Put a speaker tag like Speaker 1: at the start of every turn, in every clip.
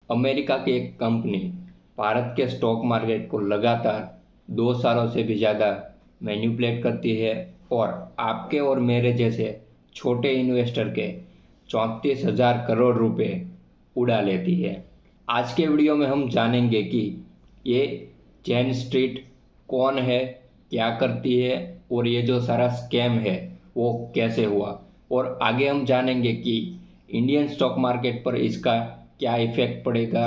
Speaker 1: America की एक company Bharat के स्टॉक मार्केट को लगातार 2 सालों से भी ज़्यादा मैनिपुलेट करती है और आपके और मेरे जैसे छोटे इन्वेस्टर के 34,000 करोड़ रुपए उड़ा लेती है। आज के वीडियो में हम जानेंगे कि ये चेन स्ट्रीट कौन है, क्या करती है और ये जो सारा स्कैम है वो कैसे हुआ, और आगे हम जानेंगे कि इंडियन स्टॉक मार्केट पर इसका क्या इफ़ेक्ट पड़ेगा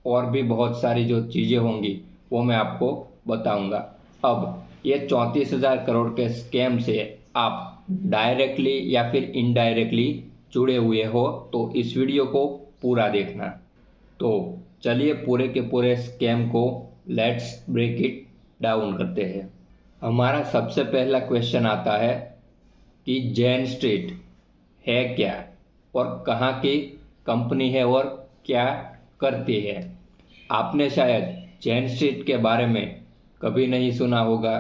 Speaker 1: और भी बहुत सारी जो चीज़ें होंगी वो मैं आपको बताऊंगा। अब ये 34,000 करोड़ के स्कैम से आप डायरेक्टली या फिर इनडायरेक्टली जुड़े हुए हो तो इस वीडियो को पूरा देखना। तो चलिए पूरे के पूरे स्कैम को लेट्स ब्रेक इट डाउन करते हैं। हमारा सबसे पहला क्वेश्चन आता है कि चेन स्ट्रीट है क्या और कहाँ की कंपनी है और क्या करती है। आपने शायद चेन स्ट्रीट के बारे में कभी नहीं सुना होगा,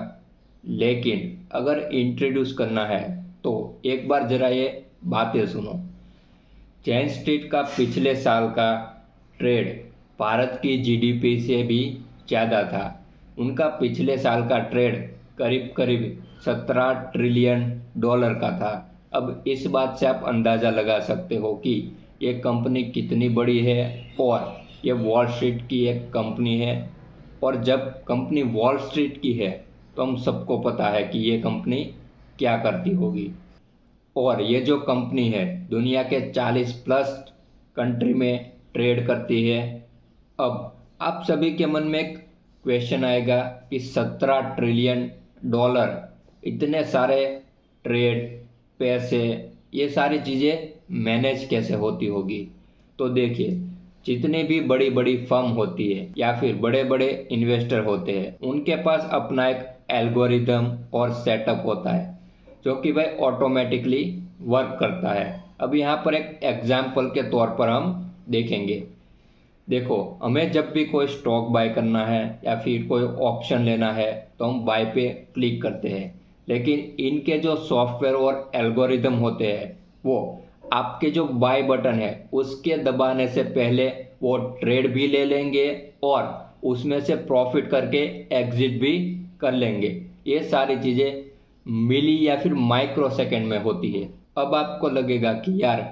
Speaker 1: लेकिन अगर इंट्रोड्यूस करना है तो एक बार ज़रा ये बातें सुनो। चेन स्ट्रीट का पिछले साल का ट्रेड भारत की जीडीपी से भी ज़्यादा था। उनका पिछले साल का ट्रेड करीब करीब 17 ट्रिलियन डॉलर का था। अब इस बात से आप अंदाज़ा लगा सकते हो कि ये कंपनी कितनी बड़ी है और ये वॉल स्ट्रीट की एक कंपनी है। और जब कंपनी वॉल स्ट्रीट की है तो हम सबको पता है कि ये कंपनी क्या करती होगी। और ये जो कंपनी है दुनिया के 40 प्लस कंट्री में ट्रेड करती है। अब आप सभी के मन में एक क्वेश्चन आएगा कि 17 ट्रिलियन डॉलर, इतने सारे ट्रेड, पैसे, ये सारी चीज़ें मैनेज कैसे होती होगी। तो देखिए, जितनी भी बड़ी बड़ी फर्म होती है या फिर बड़े बड़े इन्वेस्टर होते हैं उनके पास अपना एक एल्गोरिदम और सेटअप होता है जो कि भाई ऑटोमेटिकली वर्क करता है। अब यहाँ पर एक एग्जाम्पल के तौर पर हम देखेंगे। देखो, हमें जब भी कोई स्टॉक बाय करना है या फिर कोई ऑप्शन लेना है तो हम बाय पे क्लिक करते हैं, लेकिन इनके जो सॉफ्टवेयर और एल्गोरिदम होते हैं वो आपके जो बाय बटन है उसके दबाने से पहले वो ट्रेड भी ले लेंगे और उसमें से प्रॉफिट करके एग्जिट भी कर लेंगे। ये सारी चीज़ें मिली या फिर माइक्रो सेकेंड में होती है। अब आपको लगेगा कि यार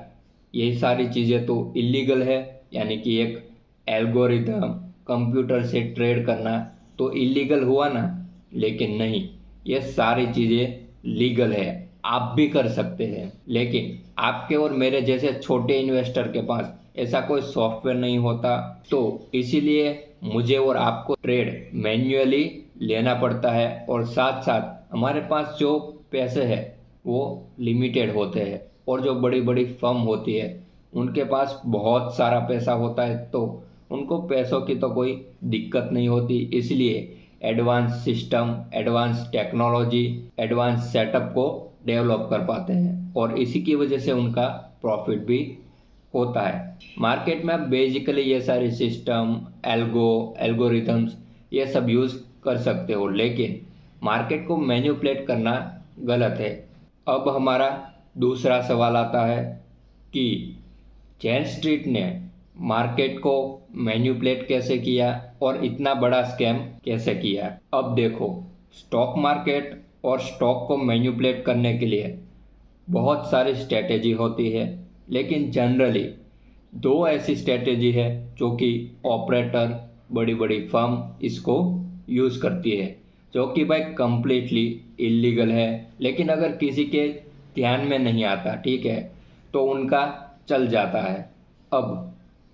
Speaker 1: ये सारी चीज़ें तो इलीगल है, यानी कि एक एल्गोरिदम कंप्यूटर से ट्रेड करना तो इलीगल हुआ ना। लेकिन नहीं, ये सारी चीज़ें लीगल है, आप भी कर सकते हैं। लेकिन आपके और मेरे जैसे छोटे इन्वेस्टर के पास ऐसा कोई सॉफ्टवेयर नहीं होता, तो इसीलिए मुझे और आपको ट्रेड मैन्युअली लेना पड़ता है और साथ साथ हमारे पास जो पैसे हैं वो लिमिटेड होते हैं। और जो बड़ी बड़ी फर्म होती है उनके पास बहुत सारा पैसा होता है तो उनको पैसों की तो कोई दिक्कत नहीं होती। इसलिए advance system, advance technology, advance setup को डेवलप कर पाते हैं और इसी की वजह से उनका प्रॉफिट भी होता है। मार्केट में आप बेसिकली ये सारे सिस्टम, एल्गोरिथम्स ये सब यूज़ कर सकते हो, लेकिन मार्केट को मैनिपुलेट करना गलत है। अब हमारा दूसरा सवाल आता है कि चेन स्ट्रीट ने मार्केट को मैनिपुलेट कैसे किया और इतना बड़ा स्कैम कैसे किया। अब देखो, स्टॉक मार्केट और स्टॉक को मैनिपुलेट करने के लिए बहुत सारी स्ट्रेटेजी होती है, लेकिन जनरली दो ऐसी स्ट्रेटेजी है जो कि ऑपरेटर, बड़ी बड़ी फर्म इसको यूज़ करती है, जो कि भाई कंप्लीटली इलीगल है। लेकिन अगर किसी के ध्यान में नहीं आता, ठीक है, तो उनका चल जाता है। अब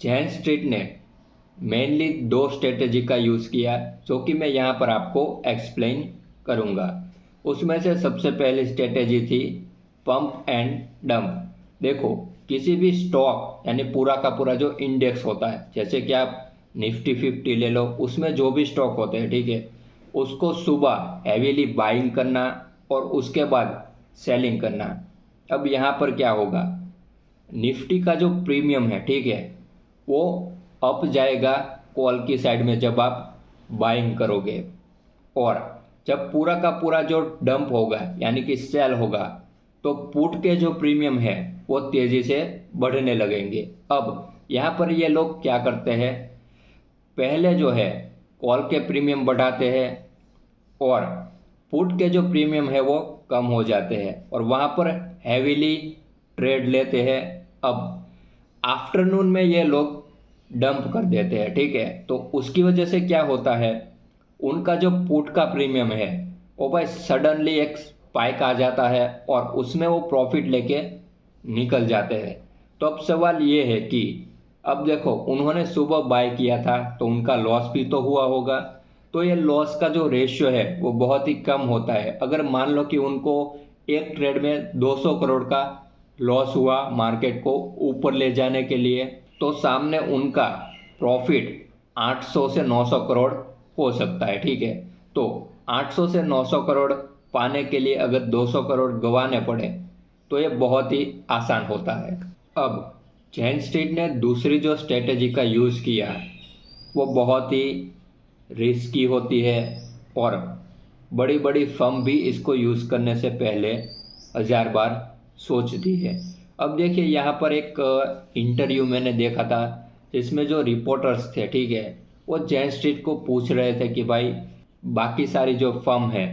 Speaker 1: चेन स्ट्रीट ने मेनली दो स्ट्रेटेजी का यूज़ किया जो कि मैं यहाँ पर आपको एक्सप्लेन करूँगा। उसमें से सबसे पहली स्ट्रेटेजी थी पंप एंड डंप। देखो, किसी भी स्टॉक यानी पूरा का पूरा जो इंडेक्स होता है, जैसे कि आप निफ्टी 50 ले लो, उसमें जो भी स्टॉक होते हैं, ठीक है, उसको सुबह हैवीली बाइंग करना और उसके बाद सेलिंग करना। अब यहाँ पर क्या होगा, निफ्टी का जो प्रीमियम है, ठीक है, वो अप जाएगा कॉल की साइड में जब आप बाइंग करोगे, और जब पूरा का पूरा जो डंप होगा यानी कि सेल होगा तो पुट के जो प्रीमियम है वो तेज़ी से बढ़ने लगेंगे। अब यहाँ पर ये लोग क्या करते हैं, पहले जो है कॉल के प्रीमियम बढ़ाते हैं और पुट के जो प्रीमियम है वो कम हो जाते हैं और वहाँ पर हैवीली ट्रेड लेते हैं। अब आफ्टरनून में ये लोग डंप कर देते हैं, ठीक है। तो उसकी वजह से क्या होता है, उनका जो पुट का प्रीमियम है वो भाई सडनली एक स्पाइक आ जाता है और उसमें वो प्रॉफिट लेके निकल जाते हैं। तो अब सवाल ये है कि अब देखो उन्होंने सुबह बाय किया था तो उनका लॉस भी तो हुआ होगा, तो ये लॉस का जो रेशियो है वो बहुत ही कम होता है। अगर मान लो कि उनको एक ट्रेड में 200 करोड़ का लॉस हुआ मार्केट को ऊपर ले जाने के लिए, तो सामने उनका प्रॉफिट 800 से 900 करोड़ हो सकता है, ठीक है। तो 800 से 900 करोड़ पाने के लिए अगर 200 करोड़ गंवाने पड़े तो ये बहुत ही आसान होता है। अब जैन स्ट्रीट ने दूसरी जो स्ट्रेटेजी का यूज़ किया वो बहुत ही रिस्की होती है और बड़ी बड़ी फर्म भी इसको यूज़ करने से पहले 1000 बार सोचती है। अब देखिए यहाँ पर एक इंटरव्यू मैंने देखा था जिसमें जो रिपोर्टर्स थे, ठीक है, वो जैन स्ट्रीट को पूछ रहे थे कि भाई बाकी सारी जो फर्म है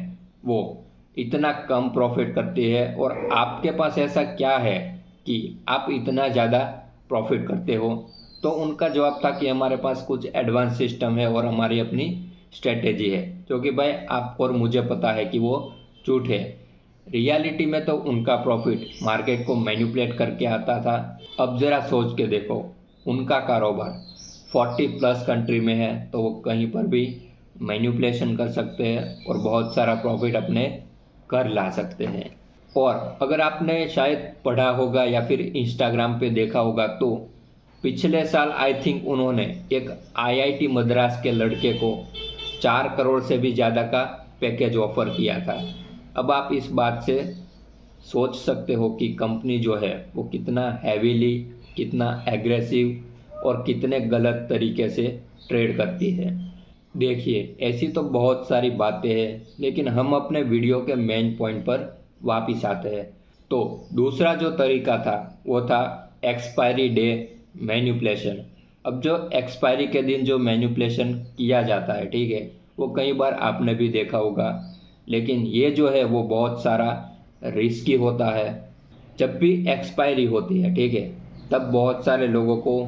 Speaker 1: वो इतना कम प्रॉफिट करती है और आपके पास ऐसा क्या है कि आप इतना ज़्यादा प्रॉफिट करते हो। तो उनका जवाब था कि हमारे पास कुछ एडवांस सिस्टम है और हमारी अपनी स्ट्रेटेजी है, जो कि भाई आपको और मुझे पता है कि वो झूठ है। रियलिटी में तो उनका प्रॉफिट मार्केट को मैनिपुलेट करके आता था। अब ज़रा सोच के देखो, उनका कारोबार 40+ कंट्री में है तो वो कहीं पर भी मैनिपुलेशन कर सकते हैं और बहुत सारा प्रॉफिट अपने घर ला सकते हैं। और अगर आपने शायद पढ़ा होगा या फिर इंस्टाग्राम पे देखा होगा तो पिछले साल आई थिंक उन्होंने एक आईआईटी मद्रास के लड़के को 4 करोड़ से भी ज़्यादा का पैकेज ऑफर किया था। अब आप इस बात से सोच सकते हो कि कंपनी जो है वो कितना हैवीली, कितना एग्रेसिव और कितने गलत तरीके से ट्रेड करती है। देखिए ऐसी तो बहुत सारी बातें हैं, लेकिन हम अपने वीडियो के मेन पॉइंट पर वापस आते हैं। तो दूसरा जो तरीका था वो था एक्सपायरी डे मैनिपुलेशन। अब जो एक्सपायरी के दिन जो मैनिपुलेशन किया जाता है, ठीक है, वो कई बार आपने भी देखा होगा, लेकिन ये जो है वो बहुत सारा रिस्की होता है। जब भी एक्सपायरी होती है, ठीक है, तब बहुत सारे लोगों को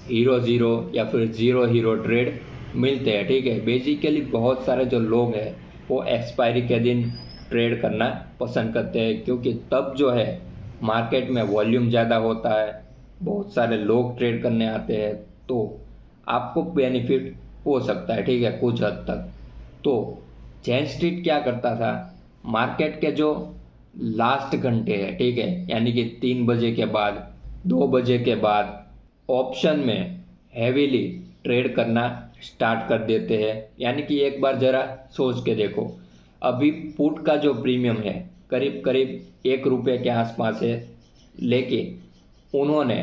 Speaker 1: हीरो ज़ीरो या फिर ज़ीरो हीरो ट्रेड मिलते हैं, ठीक है। बेसिकली बहुत सारे जो लोग हैं वो एक्सपायरी के दिन ट्रेड करना पसंद करते हैं क्योंकि तब जो है मार्केट में वॉल्यूम ज़्यादा होता है, बहुत सारे लोग ट्रेड करने आते हैं, तो आपको बेनिफिट हो सकता है, ठीक है, कुछ हद तक। तो जैन स्ट्रीट क्या करता था, मार्केट के जो लास्ट घंटे हैं, ठीक है, यानी कि 3 बजे के बाद, 2 बजे के बाद ऑप्शन में हैवीली ट्रेड करना स्टार्ट कर देते हैं। यानी कि एक बार ज़रा सोच के देखो, अभी पुट का जो प्रीमियम है करीब करीब 1 रुपये के आसपास है, लेकिन उन्होंने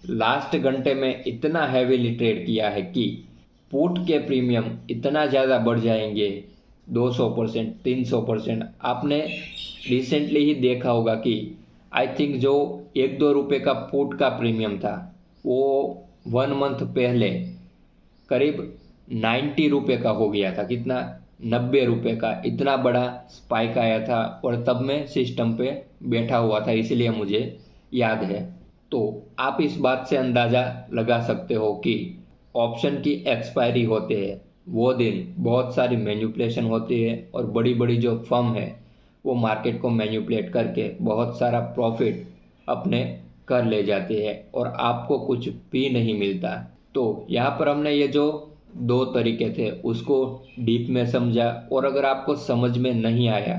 Speaker 1: लास्ट घंटे में इतना हैवीली ट्रेड किया है कि पुट के प्रीमियम इतना ज़्यादा बढ़ जाएंगे, 200%, 300%। आपने रिसेंटली ही देखा होगा कि आई थिंक जो 1-2 रुपये का पुट का प्रीमियम था वो 1 मंथ पहले करीब 90 रुपये का हो गया था। कितना? 90 रुपये का। इतना बड़ा स्पाइक आया था और तब मैं सिस्टम पे बैठा हुआ था, इसलिए मुझे याद है। तो आप इस बात से अंदाज़ा लगा सकते हो कि ऑप्शन की एक्सपायरी होते हैं वो दिन बहुत सारी मैनिपुलेशन होती है और बड़ी बड़ी जो फर्म है वो मार्केट को मैनिपुलेट करके बहुत सारा प्रॉफिट अपने कर ले जाती है और आपको कुछ भी नहीं मिलता। तो यहाँ पर हमने ये जो 2 तरीके थे उसको डीप में समझा, और अगर आपको समझ में नहीं आया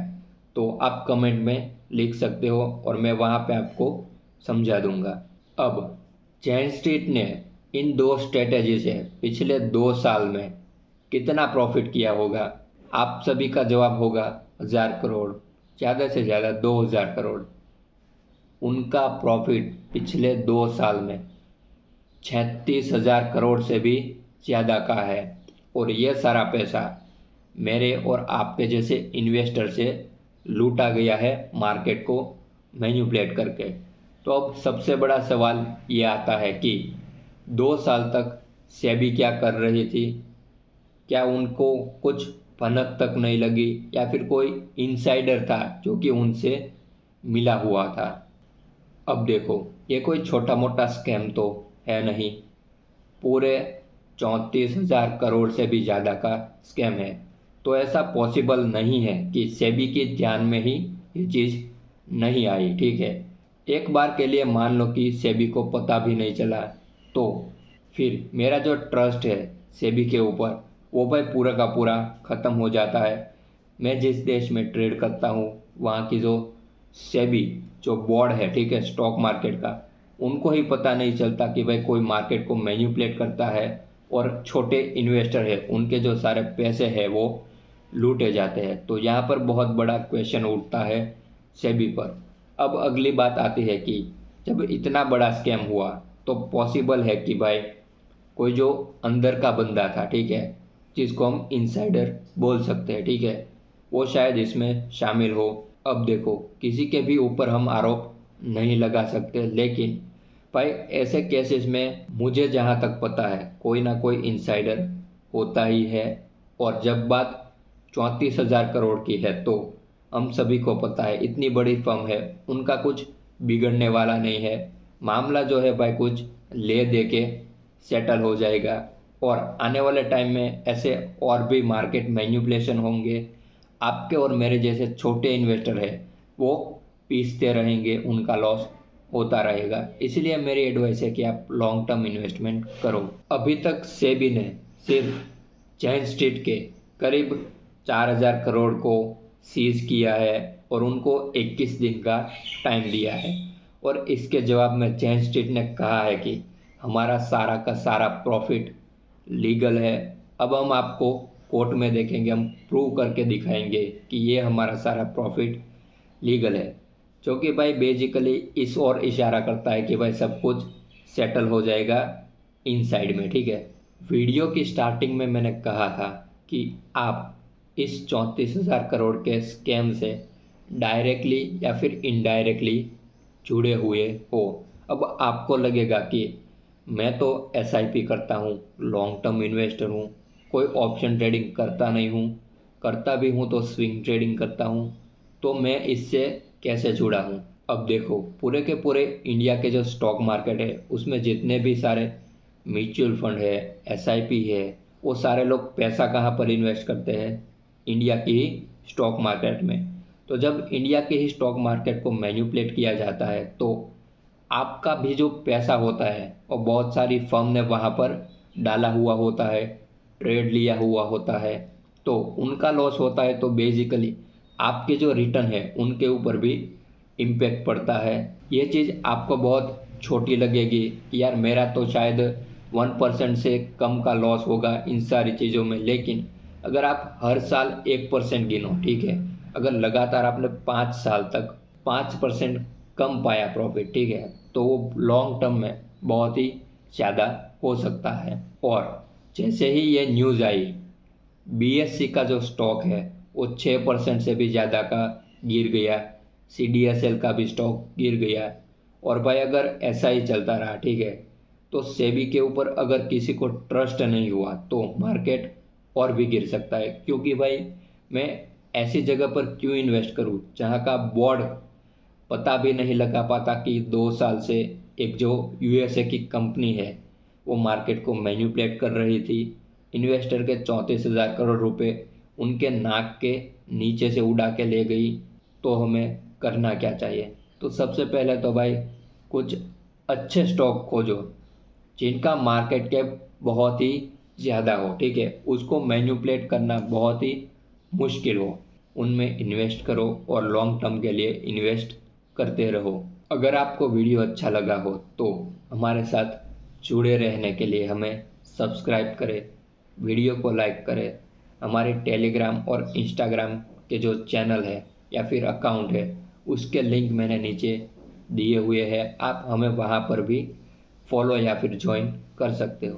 Speaker 1: तो आप कमेंट में लिख सकते हो और मैं वहाँ पे आपको समझा दूंगा। अब जैन स्ट्रीट ने इन 2 स्ट्रेटेजी से पिछले 2 साल में कितना प्रॉफिट किया होगा? आप सभी का जवाब होगा 1000 करोड़, ज़्यादा से ज़्यादा 2000 करोड़। उनका प्रॉफिट पिछले 2 साल में 36,000 करोड़ से भी ज़्यादा का है, और ये सारा पैसा मेरे और आपके जैसे इन्वेस्टर से लूटा गया है मार्केट को मैनिपुलेट करके। तो अब सबसे बड़ा सवाल ये आता है कि 2 साल तक सेबी क्या कर रही थी, क्या उनको कुछ भनक तक नहीं लगी, या फिर कोई इनसाइडर था जो कि उनसे मिला हुआ था। अब देखो, ये कोई छोटा मोटा स्कैम तो है नहीं, पूरे 34,000 करोड़ से भी ज़्यादा का स्कैम है। तो ऐसा पॉसिबल नहीं है कि सेबी के ध्यान में ही ये चीज़ नहीं आई, ठीक है। एक बार के लिए मान लो कि सेबी को पता भी नहीं चला, तो फिर मेरा जो ट्रस्ट है सेबी के ऊपर, वो भाई पूरा का पूरा ख़त्म हो जाता है। मैं जिस देश में ट्रेड करता हूँ, वहाँ की जो सेबी जो बोर्ड है, ठीक है, स्टॉक मार्केट का, उनको ही पता नहीं चलता कि भाई कोई मार्केट को मैनिपुलेट करता है और छोटे इन्वेस्टर है उनके जो सारे पैसे हैं वो लूटे जाते हैं। तो यहाँ पर बहुत बड़ा क्वेश्चन उठता है सेबी पर। अब अगली बात आती है कि जब इतना बड़ा स्कैम हुआ तो पॉसिबल है कि भाई कोई जो अंदर का बंदा था, ठीक है, जिसको हम इनसाइडर बोल सकते हैं, ठीक है, वो शायद इसमें शामिल हो। अब देखो, किसी के भी ऊपर हम आरोप नहीं लगा सकते, लेकिन भाई ऐसे केसेस में मुझे जहाँ तक पता है कोई ना कोई इनसाइडर होता ही है। और जब बात 34,000 करोड़ की है तो हम सभी को पता है इतनी बड़ी फर्म है, उनका कुछ बिगड़ने वाला नहीं है। मामला जो है भाई कुछ ले दे के सेटल हो जाएगा, और आने वाले टाइम में ऐसे और भी मार्केट मैनिपुलेशन होंगे। आपके और मेरे जैसे छोटे इन्वेस्टर है वो पीसते रहेंगे, उनका लॉस होता रहेगा। इसलिए मेरी एडवाइस है कि आप लॉन्ग टर्म इन्वेस्टमेंट करो। अभी तक सेबी ने सिर्फ चेन स्ट्रीट के करीब 4,000 करोड़ को सीज किया है और उनको 21 दिन का टाइम दिया है, और इसके जवाब में चेन स्ट्रीट ने कहा है कि हमारा सारा का सारा प्रॉफिट लीगल है। अब हम आपको कोर्ट में देखेंगे, हम प्रूव करके दिखाएंगे कि ये हमारा सारा प्रॉफिट लीगल है, जो कि भाई बेसिकली इस और इशारा करता है कि भाई सब कुछ सेटल हो जाएगा इनसाइड में, ठीक है। वीडियो की स्टार्टिंग में मैंने कहा था कि आप इस 34,000 करोड़ के स्कैम से डायरेक्टली या फिर इनडायरेक्टली जुड़े हुए हो। अब आपको लगेगा कि मैं तो एसआईपी करता हूँ, लॉन्ग टर्म इन्वेस्टर हूँ, कोई ऑप्शन ट्रेडिंग करता नहीं हूँ, करता भी हूँ तो स्विंग ट्रेडिंग करता हूँ, तो मैं इससे कैसे जुड़ा हूँ। अब देखो, पूरे के पूरे इंडिया के जो स्टॉक मार्केट है उसमें जितने भी सारे म्यूचुअल फंड है, एसआईपी है, वो सारे लोग पैसा कहाँ पर इन्वेस्ट करते हैं, इंडिया की ही स्टॉक मार्केट में। तो जब इंडिया के ही स्टॉक मार्केट को मैनिपुलेट किया जाता है तो आपका भी जो पैसा होता है और बहुत सारी फर्म ने वहाँ पर डाला हुआ होता है, ट्रेड लिया हुआ होता है, तो उनका लॉस होता है। तो बेसिकली आपके जो रिटर्न है उनके ऊपर भी इम्पेक्ट पड़ता है। ये चीज़ आपको बहुत छोटी लगेगी कि यार मेरा तो शायद 1% से कम का लॉस होगा इन सारी चीज़ों में, लेकिन अगर आप हर साल 1% गिनो, ठीक है, अगर लगातार आपने 5 साल तक 5% कम पाया प्रॉफिट, ठीक है, तो वो लॉन्ग टर्म में बहुत ही ज़्यादा हो सकता है। और जैसे ही ये न्यूज़ आई, बीएससी का जो स्टॉक है वो 6% से भी ज़्यादा का गिर गया, सीडीएसएल का भी स्टॉक गिर गया। और भाई अगर ऐसा ही चलता रहा, ठीक है, तो सेबी के ऊपर अगर किसी को ट्रस्ट नहीं हुआ तो मार्केट और भी गिर सकता है। क्योंकि भाई मैं ऐसी जगह पर क्यों इन्वेस्ट करूं जहां का बोर्ड पता भी नहीं लगा पाता कि 2 साल से एक जो यूएसए की कंपनी है वो मार्केट को मैनिपुलेट कर रही थी, इन्वेस्टर के 34,000 करोड़ रुपए उनके नाक के नीचे से उड़ा के ले गई। तो हमें करना क्या चाहिए? तो सबसे पहले तो भाई कुछ अच्छे स्टॉक खोजो जिनका मार्केट कैप बहुत ही ज़्यादा हो, ठीक है, उसको मैनिपुलेट करना बहुत ही मुश्किल हो, उनमें इन्वेस्ट करो और लॉन्ग टर्म के लिए इन्वेस्ट करते रहो। अगर आपको वीडियो अच्छा लगा हो तो हमारे साथ जुड़े रहने के लिए हमें सब्सक्राइब करें, वीडियो को लाइक करें। हमारे टेलीग्राम और इंस्टाग्राम के जो चैनल है या फिर अकाउंट है उसके लिंक मैंने नीचे दिए हुए हैं, आप हमें वहाँ पर भी फॉलो या फिर ज्वाइन कर सकते हो।